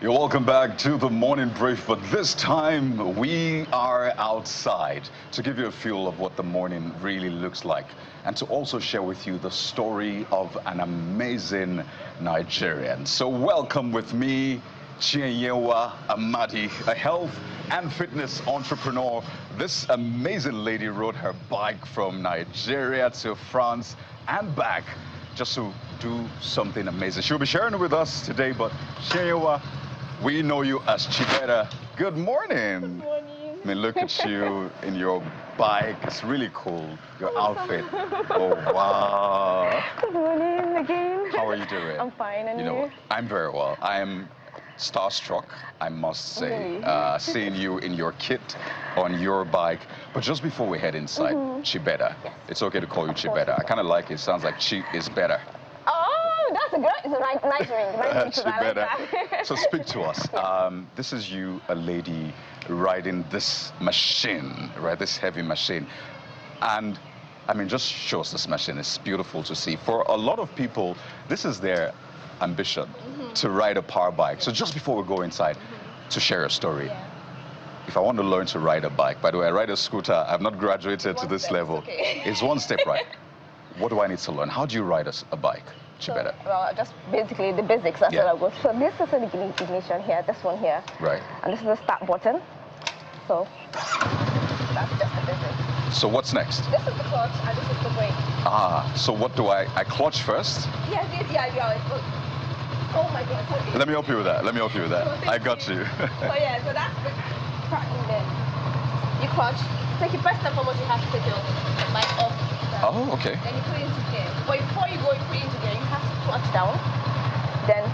You're welcome back to the morning brief, but this time we are outside to give you a feel of what the morning really looks like and to also share with you the story of an amazing Nigerian. So welcome with me, Chibeda Amadi, a health and fitness entrepreneur. This amazing lady rode her bike from Nigeria to France and back just to do something amazing. She'll be sharing it with us today, but Chibeda, we know you as Chibeda. Good morning. Good morning. I mean, look at you in your bike. It's really cool. Your outfit. Oh, wow. Good morning again. How are you doing? I'm fine, and you? Know, I'm very well. I am starstruck, I must say, really? seeing you in your kit on your bike. But just before we head inside, Chibeda. Yes. It's okay to call you Chibeda. I kind of like it. It sounds like cheap is better. Oh, that's a great, it's a nice ring. Nice ring, I like that. So speak to us. This is you, a lady, riding this machine, right? This heavy machine. And I mean, just show us this machine. It's beautiful to see. For a lot of people, this is their ambition to ride a power bike. So just before we go inside, to share a story. Yeah. If I want to learn to ride a bike, by the way, I ride a scooter. I've not graduated to this level. Okay. It's one step, right? What do I need to learn? How do you ride a bike, Chibeda? So, well, just basically the basics. That's what I'll go. So this is an ignition here, this one here. Right. And this is the start button. So that's just the basics. So what's next? This is the clutch and this is the brake. Ah, so what do I clutch first? Yes, yeah. Oh my God. Okay. Let me help you with that. Let me help you with that. So I got you. So yeah, so that's the starting there. You clutch. Take it first and foremost, you have to take your bike off. Oh, okay. Then you put it into gear. But before you go, you put it into gear, you have to clutch down. Then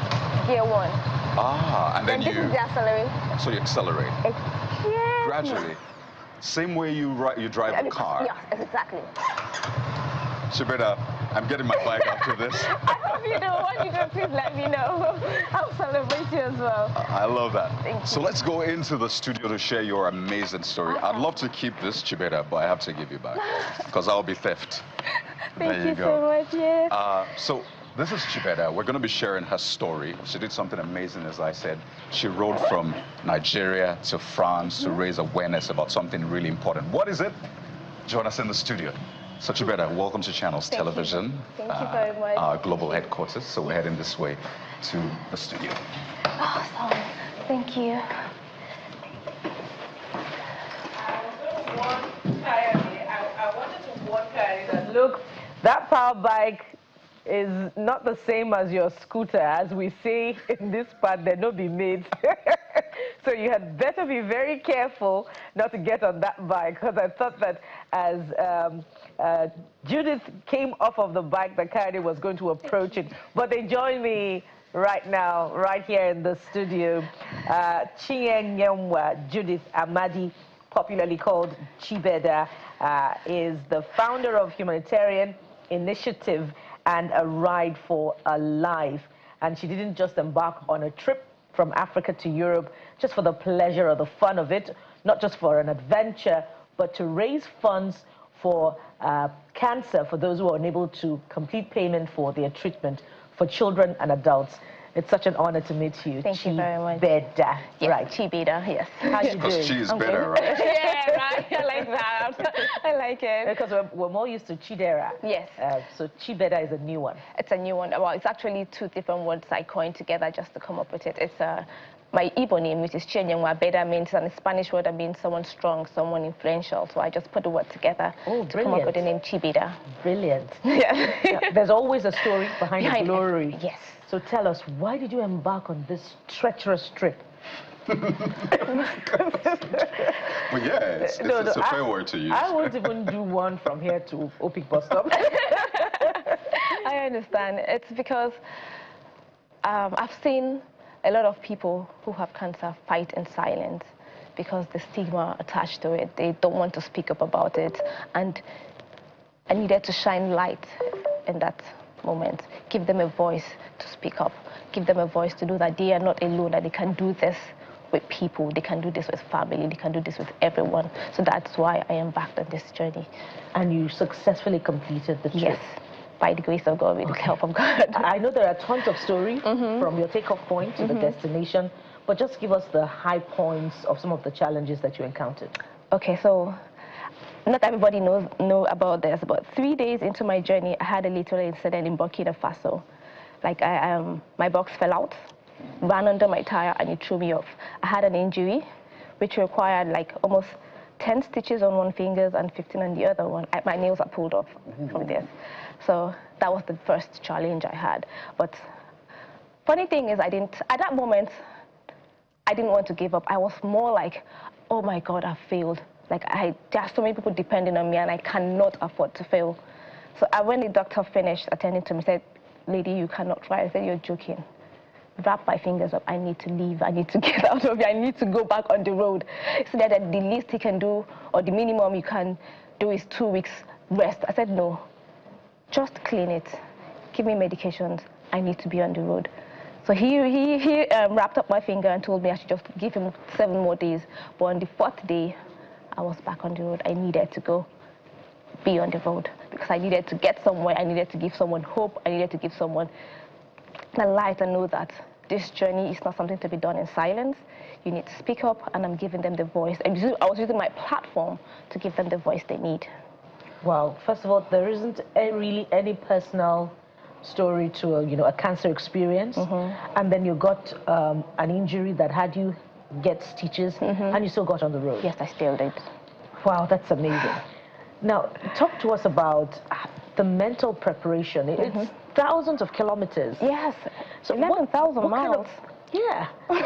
gear 1. Ah, and then this is the accelerator. So you accelerate. Yeah. Gradually. Same way you drive a car. Yeah, exactly. Chibeda, I'm getting my bike after this. I hope you do. What you do, please let me know. I'll celebrate you as well. I love that. Thank you. So let's go into the studio to share your amazing story. I'd love to keep this, Chibeda, but I have to give you back because I'll be theft. Thank you so much. Yes. So this is Chibeda. We're going to be sharing her story. She did something amazing, as I said. She rode from Nigeria to France to raise awareness about something really important. What is it? Join us in the studio. So Chibeda, welcome to Channels Television. Thank you very much. Our global headquarters. So we're heading this way to the studio. Awesome. Thank you. I wanted to warn Kari that, look, that power bike is not the same as your scooter. As we say in this part, they're not be made. So you had better be very careful not to get on that bike, because I thought that as Judith came off of the bike, that Kari was going to approach it. But they join me right now, right here in the studio. Chibeda Judith Amadi, popularly called Chibeda, is the founder of Humanitarian Initiative and A Ride for a Life. And she didn't just embark on a trip from Africa to Europe just for the pleasure or the fun of it, not just for an adventure, but to raise funds for cancer for those who are unable to complete payment for their treatment for children and adults. It's such an honor to meet you. Thank you very much. Chibeda, yes, right? Chibeda, yes. How you doing? Because she is better, right? Yeah, right. I like that. I like it. Because we're more used to Chidera. Yes. So Chibeda is a new one. It's a new one. Well, it's actually 2 different words I coined together just to come up with it. It's my Igbo name, which is Beda, means a Spanish word that means someone strong, someone influential. So I just put the word together to come up with the name Chibeda. Brilliant. Yeah. There's always a story behind the glory. Yes. So tell us, why did you embark on this treacherous trip? Well, yeah, it's a fair word to use. I won't even do one from here to Opik bus stop. I understand. It's because I've seen a lot of people who have cancer fight in silence because the stigma attached to it. They don't want to speak up about it. And I needed to shine light in that moment, give them a voice to speak up, give them a voice to know that they are not alone, that they can do this with people, they can do this with family, they can do this with everyone. So that's why I embarked on this journey. And you successfully completed the trip? Yes, by the grace of God, with the help of God. I know there are tons of stories from your takeoff point to the destination, but just give us the high points of some of the challenges that you encountered. Okay, so not everybody know about this, but 3 days into my journey, I had a little incident in Burkina Faso. Like my box fell out, ran under my tire, and it threw me off. I had an injury, which required like almost 10 stitches on one finger and 15 on the other one. My nails are pulled off from this. So that was the first challenge I had. But funny thing is, at that moment, I didn't want to give up. I was more like, oh my God, I failed. Like there are so many people depending on me, and I cannot afford to fail. So when the doctor finished attending to me, said, lady, you cannot try. I said, you're joking. Wrap my fingers up. I need to leave. I need to get out of here. I need to go back on the road. So that the least he can do, or the minimum you can do, is 2 weeks rest. I said, no, just clean it. Give me medications. I need to be on the road. So he wrapped up my finger and told me I should just give him 7 more days. But on the 4th day, I was back on the road. I needed to go be on the road because I needed to get somewhere. I needed to give someone hope. I needed to give someone the light and know that this journey is not something to be done in silence. You need to speak up, and I'm giving them the voice. And I was using my platform to give them the voice they need. Well, first of all, there isn't really any personal story to a cancer experience, and then you got an injury that had you get stitches, and you still got on the road. Yes, I still did. Wow, that's amazing. Now, talk to us about the mental preparation. It's thousands of kilometers. Yes, so 11,000 miles. Yeah. I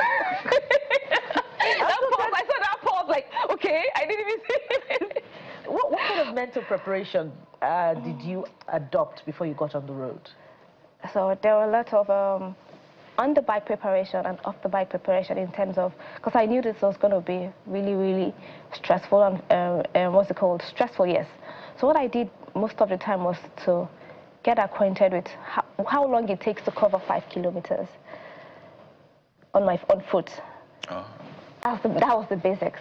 saw that pause like, okay, I didn't even see it. What kind of mental preparation did you adopt before you got on the road? So there were a lot of on-the-bike preparation and off-the-bike preparation in terms of, because I knew this was going to be really, really stressful and what's it called? Stressful, yes. So what I did most of the time was to get acquainted with how long it takes to cover 5 kilometers on foot. Oh. That was the basics.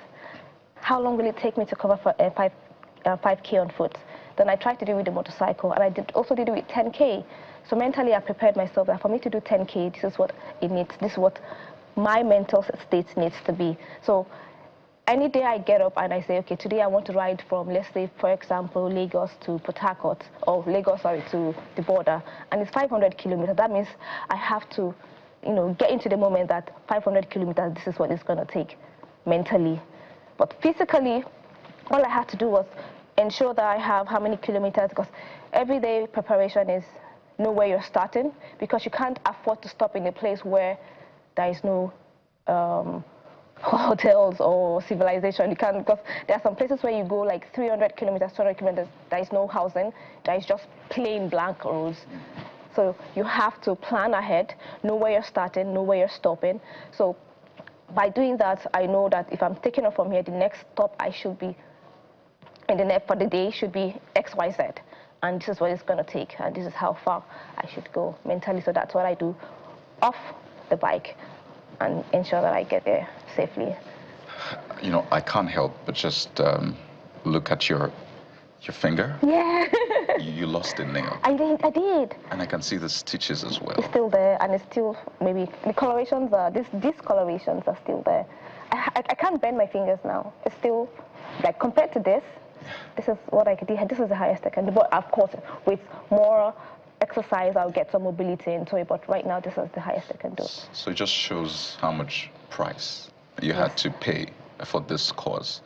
How long will it take me to cover 5K on foot? Then I tried to do it with the motorcycle, and I also did it with 10K. So mentally, I prepared myself that for me to do 10K, this is what it needs. This is what my mental state needs to be. So any day I get up and I say, okay, today I want to ride from, let's say, for example, Lagos to Port Harcourt, or Lagos, sorry, to the border, and it's 500 kilometers. That means I have to, get into the moment that 500 kilometers, this is what it's going to take mentally. But physically, all I had to do was ensure that I have how many kilometers, because everyday preparation is know where you're starting, because you can't afford to stop in a place where there is no hotels or civilization. You can't, because there are some places where you go like 300 kilometers, 200 kilometers, there is no housing, there is just plain blank roads. So you have to plan ahead, know where you're starting, know where you're stopping. So by doing that, I know that if I'm taking off from here, the next stop I should be for the day should be XYZ. And this is what it's going to take, and this is how far I should go mentally. So that's what I do off the bike and ensure that I get there safely. I can't help but just look at your finger. Yeah. You lost a nail. I did. And I can see the stitches as well. It's still there, and it's still, maybe the colorations are, discolorations are still there. I can't bend my fingers now. It's still, like, compared to this, this is what I could do. This is the highest I can do. But of course, with more exercise, I'll get some mobility into it. But right now, this is the highest I can do. So it just shows how much price you had to pay for this cause.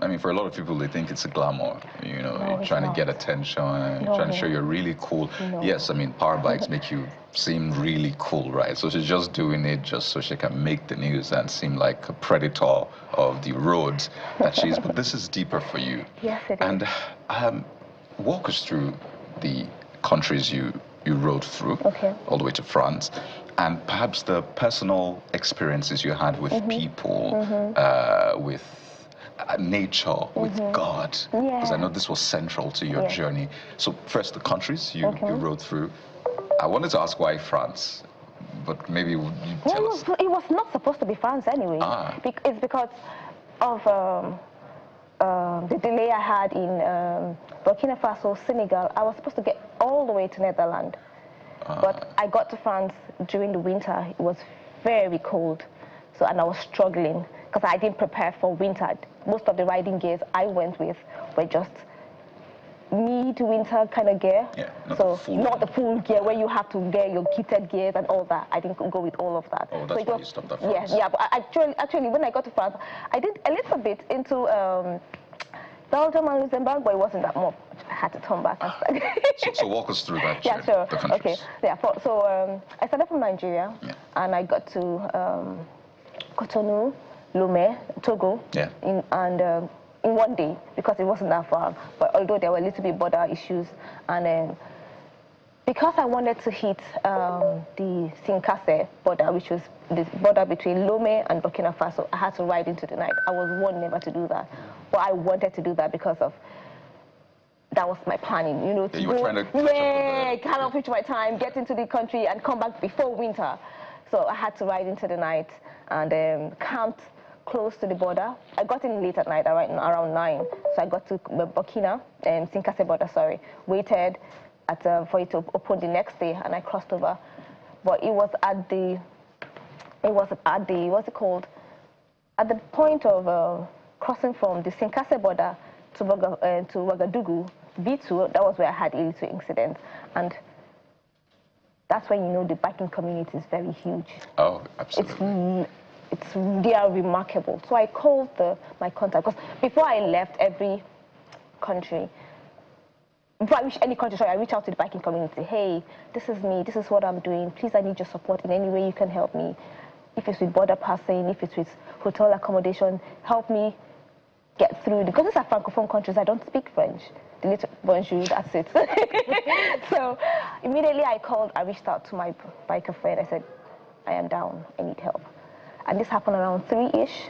I mean, for a lot of people, they think it's a glamour. You're trying to get attention, trying to show you're really cool. No. Yes, I mean, power bikes make you seem really cool, right? So she's just doing it just so she can make the news and seem like a predator of the roads that she is. But this is deeper for you. Yes, it is. And walk us through the countries you rode through, all the way to France, and perhaps the personal experiences you had with people, with nature, with God, because I know this was central to your journey. So first, the countries you rode through. I wanted to ask why France, but maybe you tell us. It was not supposed to be France anyway. It's because of the delay I had in Burkina Faso, Senegal. I was supposed to get all the way to Netherlands, but I got to France during the winter. It was very cold. So, and I was struggling because I didn't prepare for winter. Most of the riding gears I went with were just mid-winter kind of gear. Yeah, not not the full gear where you have to wear your kitted gears and all that. I didn't go with all of that. Oh, that's why you stopped at France. Yeah, but actually, when I got to France, I did a little bit into Belgium and Luxembourg, but it wasn't that much. I had to turn back and start. So walk us through that. Yeah, sure. The countries. Okay. Yeah. I started from Nigeria, and I got to Cotonou, Lomé, Togo, in one day, because it wasn't that far. But although there were a little bit border issues, and because I wanted to hit the Sinkase border, which was the border between Lomé and Burkina Faso, I had to ride into the night. I was warned never to do that, but I wanted to do that because of that was my planning, you know. You were trying to kind of reach my time, get into the country, and come back before winter. So I had to ride into the night and camped close to the border. I got in late at night, around 9. So I got to Burkina, Sinkase border, sorry. Waited for it to open the next day, and I crossed over. But it was at the what's it called? At the point of crossing from the Sinkase border to Ouagadougou, B2, that was where I had a little incident. And that's when you know the biking community is very huge. Oh, absolutely. They are remarkable. So I called my contact, because before I left every country, before I reach any country, sorry, I reach out to the biking community. Hey, this is me, this is what I'm doing. Please, I need your support in any way you can help me. If it's with border passing, if it's with hotel accommodation, help me get through. Because these are Francophone countries, I don't speak French. The little bonjour, that's it. So immediately I reached out to my biker friend. I said, I am down, I need help. And this happened around 3-ish,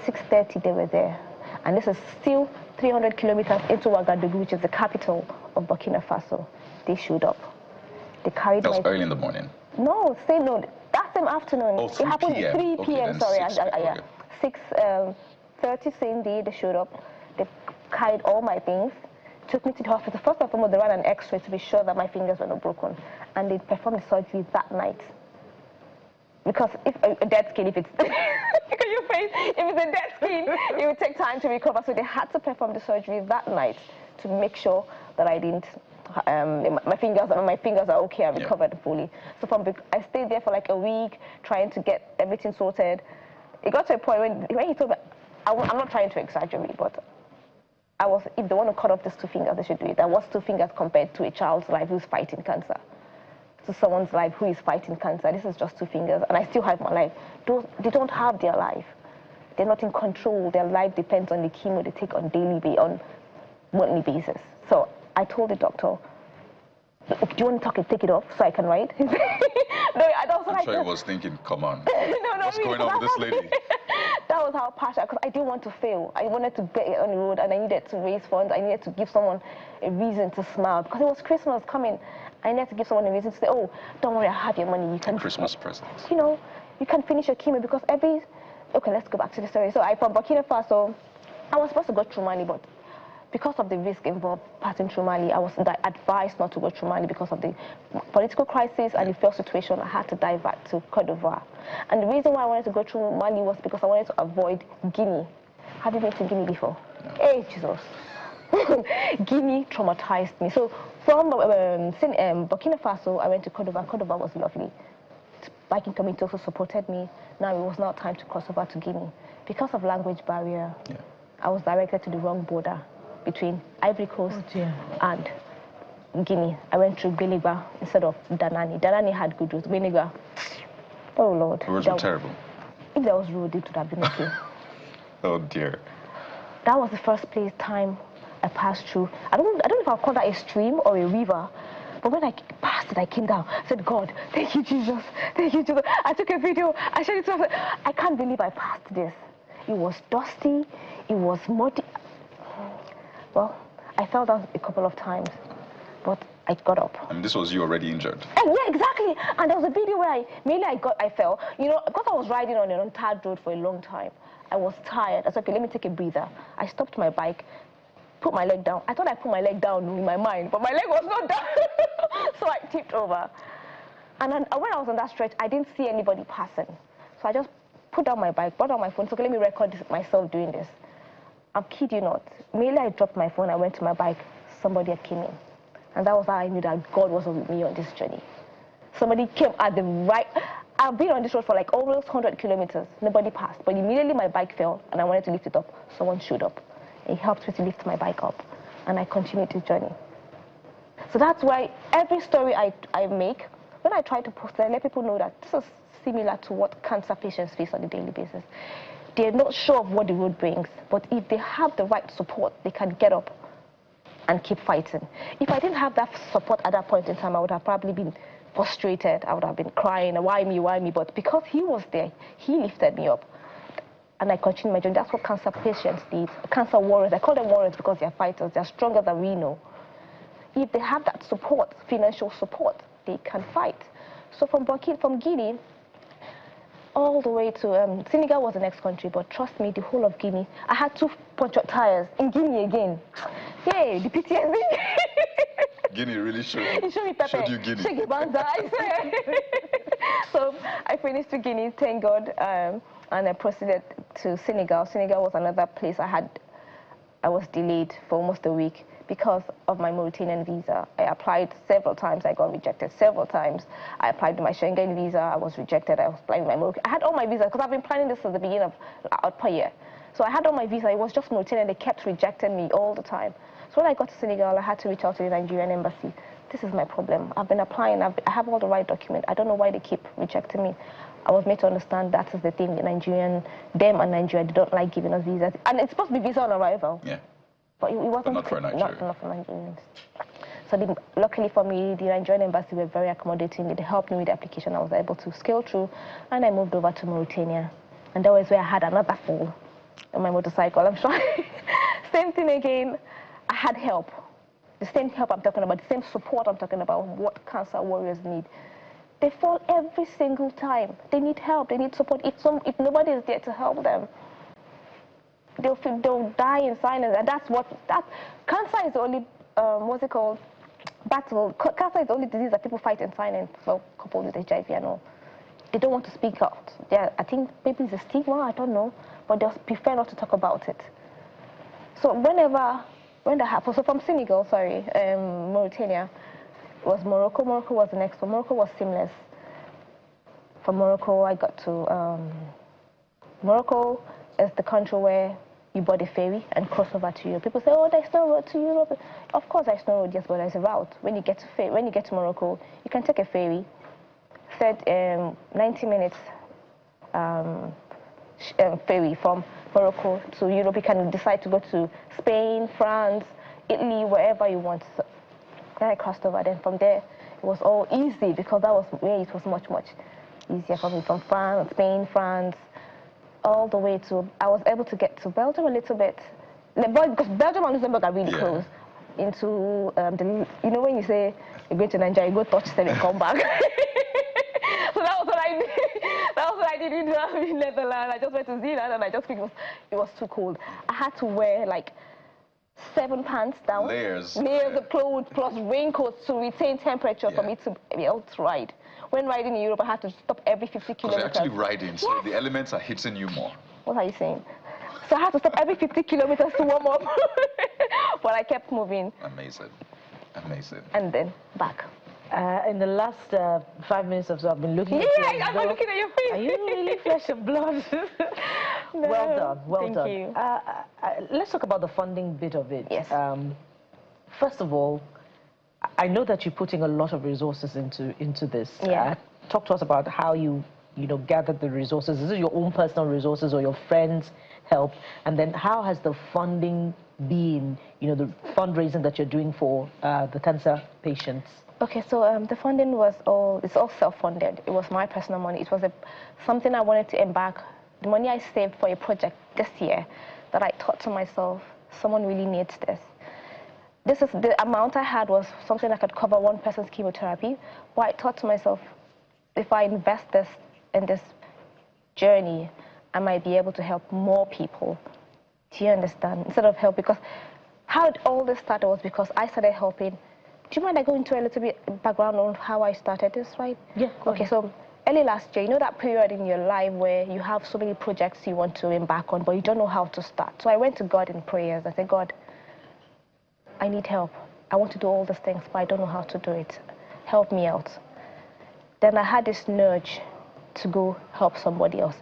6:30 they were there. And this is still 300 kilometers into Ouagadougou, which is the capital of Burkina Faso. They showed up. They carried That was early in the morning? No, that same afternoon. Oh, 3 it happened p.m. 3 p.m., Okay, sorry. 6:30 same day they showed up. They carried all my things, took me to the hospital. First of all, they ran an x-ray to be sure that my fingers were not broken. And they performed the surgery that night. Because if a dead skin, if it's look at your face, if it's a dead skin, it would take time to recover. So they had to perform the surgery that night to make sure that I didn't. My fingers are okay. I recovered fully. So I stayed there for like a week trying to get everything sorted. It got to a point when he told me, I'm not trying to exaggerate, but if they want to cut off these 2 fingers, they should do it. That was 2 fingers compared to a child's life who's fighting cancer. To someone's life who is fighting cancer, this is just 2 fingers, and I still have my life. They don't have their life. They're not in control. Their life depends on the chemo they take on on monthly basis. So I told the doctor, do you want to take it off so I can ride? No, I'm sure he was thinking, come on, what's going on with this lady? That was how passionate, because I didn't want to fail. I wanted to get it on the road, and I needed to raise funds. I needed to give someone a reason to smile, because it was Christmas coming. I needed to give someone a reason to say, oh, don't worry, I have your money. You can Christmas present. You know, you can finish your chemo, because okay, let's go back to the story. So from Burkina Faso, I was supposed to go through Mali, but because of the risk involved passing through Mali, I was advised not to go through Mali because of the political crisis and the fuel situation. I had to dive back to Côte d'Ivoire. And the reason why I wanted to go through Mali was because I wanted to avoid Guinea. Have you been to Guinea before? No. Hey, Jesus. Guinea traumatized me. So from Burkina Faso, I went to Côte d'Ivoire. Côte d'Ivoire was lovely. The biking community also supported me. Now it was not time to cross over to Guinea. Because of language barrier, I was directed to the wrong border between Ivory Coast and Guinea. I went through Beligba instead of Danani. Danani had good roads. Beligba, oh Lord. The roads were terrible. If there was road, it would have been okay. Oh dear. That was the first time I passed through. I don't know if I'll call that a stream or a river, but when I passed it, I came down. I said, God, thank you, Jesus. Thank you, Jesus. I took a video. I showed it to myself. I can't believe I passed this. It was dusty. It was muddy. Well, I fell down a couple of times, but I got up. And this was you already injured? Yeah, exactly. And there was a video where I fell. You know, because I was riding on an untarred road for a long time. I was tired. I said, okay, let me take a breather. I stopped my bike, put my leg down. I thought I put my leg down in my mind, but my leg was not down. So I tipped over. And then when I was on that stretch, I didn't see anybody passing. So I just put down my bike, brought down my phone, so okay, let me record myself doing this. I'm kidding you not. Immediately I dropped my phone, I went to my bike, somebody came in. And that was how I knew that God was with me on this journey. Somebody came at the right... I've been on this road for like almost 100 kilometers. Nobody passed. But immediately my bike fell, and I wanted to lift it up. Someone showed up. He helped me to lift my bike up. And I continued the journey. So that's why every story I make, when I try to post it, I let people know that this is similar to what cancer patients face on a daily basis. They're not sure of what the road brings, but if they have the right support, they can get up and keep fighting. If I didn't have that support at that point in time, I would have probably been frustrated. I would have been crying, why me, why me? But because he was there, he lifted me up. And I continued my journey. That's what cancer patients need. Cancer warriors, I call them warriors because they're fighters. They're stronger than we know. If they have that support, financial support, they can fight. So from Guinea all the way to Senegal was the next country, but trust me, the whole of Guinea, I had 2 punctured tires in Guinea again. Yay, the PTSD. Guinea really showed you Guinea. Shake your bands, I swear. So I finished to Guinea, thank God, and I proceeded to Senegal. Senegal was another place I was delayed for almost a week because of my Mauritanian visa. I applied several times, I got rejected several times. I applied for my Schengen visa, I was rejected. I was applying my Mauritanian. I had all my visas because I've been planning this since the beginning of per year. So I had all my visa, it was just Mauritanian, they kept rejecting me all the time. So when I got to Senegal, I had to reach out to the Nigerian embassy. This is my problem. I've been applying, I have all the right documents. I don't know why they keep rejecting me. I was made to understand that is the thing, them and Nigeria, they don't like giving us visas. And it's supposed to be visa on arrival. Yeah. But it wasn't. But not for Nigeria. Not for Nigerians. So luckily for me, the Nigerian embassy were very accommodating. They helped me with the application. I was able to scale through, and I moved over to Mauritania. And that was where I had another fall on my motorcycle. I'm sure. Same thing again. I had help. The same help I'm talking about, the same support I'm talking about, what cancer warriors need. They fall every single time. They need help. They need support. If nobody is there to help them, they'll die in silence. And cancer is the only battle. Cancer is the only disease that people fight in silence. Well, coupled with HIV and all. They don't want to speak out. I think maybe it's a stigma, I don't know, but they prefer not to talk about it. So when that happened, so from Senegal, Mauritania, was Morocco. Morocco was the next one. Morocco was seamless. From Morocco, I got to Morocco is the country where you board a ferry and cross over to Europe. People say, oh, there's no road to Europe. Of course, there's no road, yes, but there's a route. When you get to Morocco, you can take a ferry. Said 90 minutes ferry from Morocco to Europe. You can decide to go to Spain, France, Italy, wherever you want. So then I crossed over. Then from there, it was all easy because that was where it was much, much easier for me. From France, Spain, France, all the way to, I was able to get to Belgium a little bit. Because Belgium and Luxembourg are really close. Into, when you say you're going to Nigeria, you go touch them and come back. So that was what I did. That was what I did in Netherlands. I just went to Zealand and I just think it was too cold. I had to wear like 7 pants down. Layers of clothes plus raincoats to retain temperature for me to be able to ride. When riding in Europe, I had to stop every 50 kilometers. Because you're actually riding, so the elements are hitting you more. What are you saying? So I had to stop every 50 kilometers to warm up. But I kept moving. Amazing. Amazing. And then back. In the last 5 minutes or so, I've been looking at you. Yeah, I'm looking at your face. Are you really flesh and blood? No, well done, well done. Thank you. Let's talk about the funding bit of it. Yes. First of all, I know that you're putting a lot of resources into this. Yeah. Talk to us about how you gathered the resources. Is it your own personal resources or your friends' help? And then how has the funding been, the fundraising that you're doing for the cancer patients? Okay, so the funding it's all self-funded. It was my personal money. It was something I wanted to embark, the money I saved for a project this year that I thought to myself, someone really needs this. The amount I had was something that could cover one person's chemotherapy. But I thought to myself, if I invest in this journey, I might be able to help more people. Do you understand? Instead of help, because how all this started was because I started helping. Do you mind I go into a little bit background on how I started this, right? Yeah. Okay, so early last year, you know that period in your life where you have so many projects you want to embark on, but you don't know how to start. So I went to God in prayers. I said, God, I need help. I want to do all these things, but I don't know how to do it. Help me out. Then I had this nudge to go help somebody else.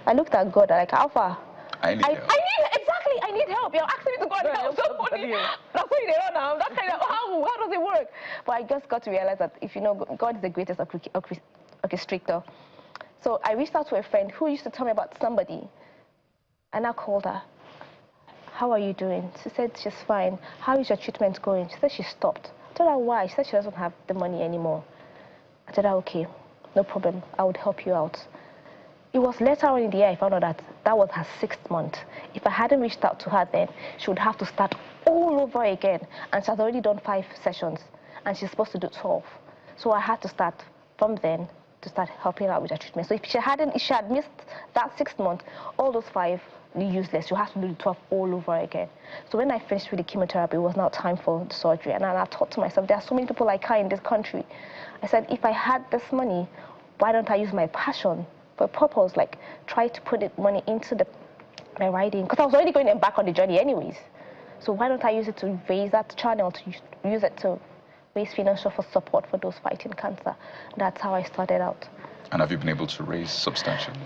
I looked at God, like, how far? I need help. Exactly, I need help. You're asking me to go and help somebody. That's what you know now. That kind of, how does it work? But I just got to realize that if you know, God is the greatest orchestrator. So I reached out to a friend who used to tell me about somebody, and I called her. How are you doing? She said she's fine. How is your treatment going? She said she stopped. I told her why. She said she doesn't have the money anymore. I told her, okay, no problem. I would help you out. It was later on in the year I found out that that was her 6th month. If I hadn't reached out to her then, she would have to start all over again. And she has already done 5 sessions, and she's supposed to do 12. So I had to start from then to start helping her with her treatment. So if she had missed that 6th month, all those 5 useless. You have to do the 12 all over again. So when I finished with the chemotherapy, it was now time for the surgery. And I thought to myself, there are so many people like her in this country. I said, if I had this money, why don't I use my passion for a purpose, like try to put money into my writing? Because I was already going back on the journey anyways. So why don't I use it to raise that channel, to use it to raise financial support for those fighting cancer? That's how I started out. And have you been able to raise substantially?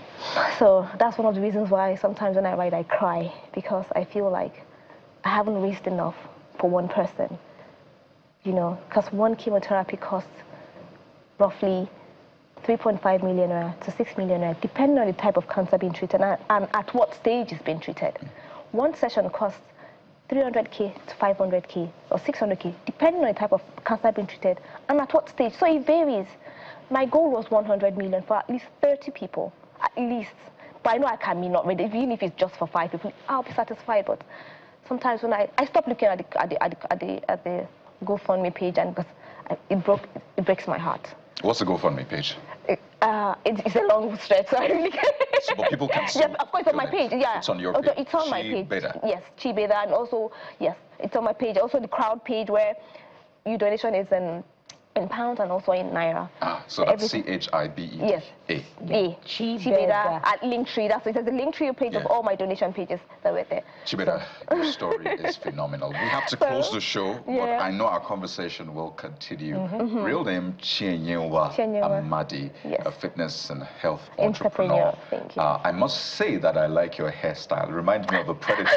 So that's one of the reasons why sometimes when I write, I cry, because I feel like I haven't raised enough for one person. You know, because one chemotherapy costs roughly 3.5 million to 6 million, depending on the type of cancer being treated and at what stage it's being treated. One session costs 300K to 500K or 600K, depending on the type of cancer being treated and at what stage. So it varies. My goal was 100 million for at least 30 people, at least. But I know I can be not ready. Even if it's just for 5 people, I'll be satisfied. But sometimes when I stopped looking at the GoFundMe page, and because it breaks my heart. What's the GoFundMe page? It's a long stretch, so I really can't. So, but people can still. Yes, of course, on my page. Yeah, it's on your page. It's on my page. Chibeda. Yes, Chibeda, and also yes, it's on my page. Also the crowd page where your donation is in pounds and also in naira. So that's CHIBEDA. Yes. Chibeda at Linktree. That's it. There's a Linktree page of all my donation pages that were there. Chibeda, your story is phenomenal. We have to close the show, but I know our conversation will continue. Real name Chienyewa Amadi, a fitness and health entrepreneur. Thank you. I must say that I like your hairstyle. It reminds me of a predator.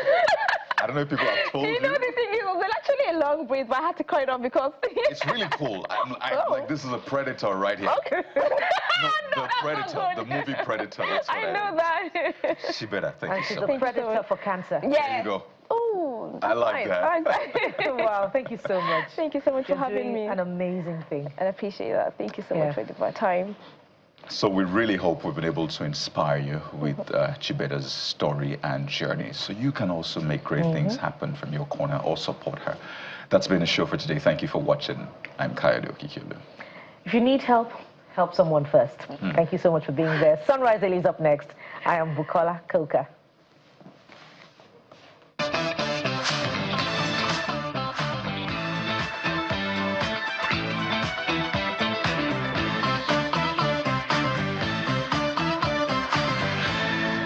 I don't know if people have told you. You know, the thing is, it was actually a long braid, but I had to cut it off because... It's really cool. Like, this is a predator right here. Okay. No, the Predator, the movie Predator. That's what I know that. Chibeda, thank you so much. She's a predator for cancer. Yeah. There you go. Oh, I like that. Wow, thank you so much. Thank you so much for having me. An amazing thing. I appreciate that. Thank you so much for my time. So we really hope we've been able to inspire you with Chibeda's story and journey, so you can also make great things happen from your corner or support her. That's been the show for today. Thank you for watching. I'm Kayode Okikiolu. If you need help, help someone first. Thank you so much for being there. Sunrise Daily is up next. I am Bukola Koka.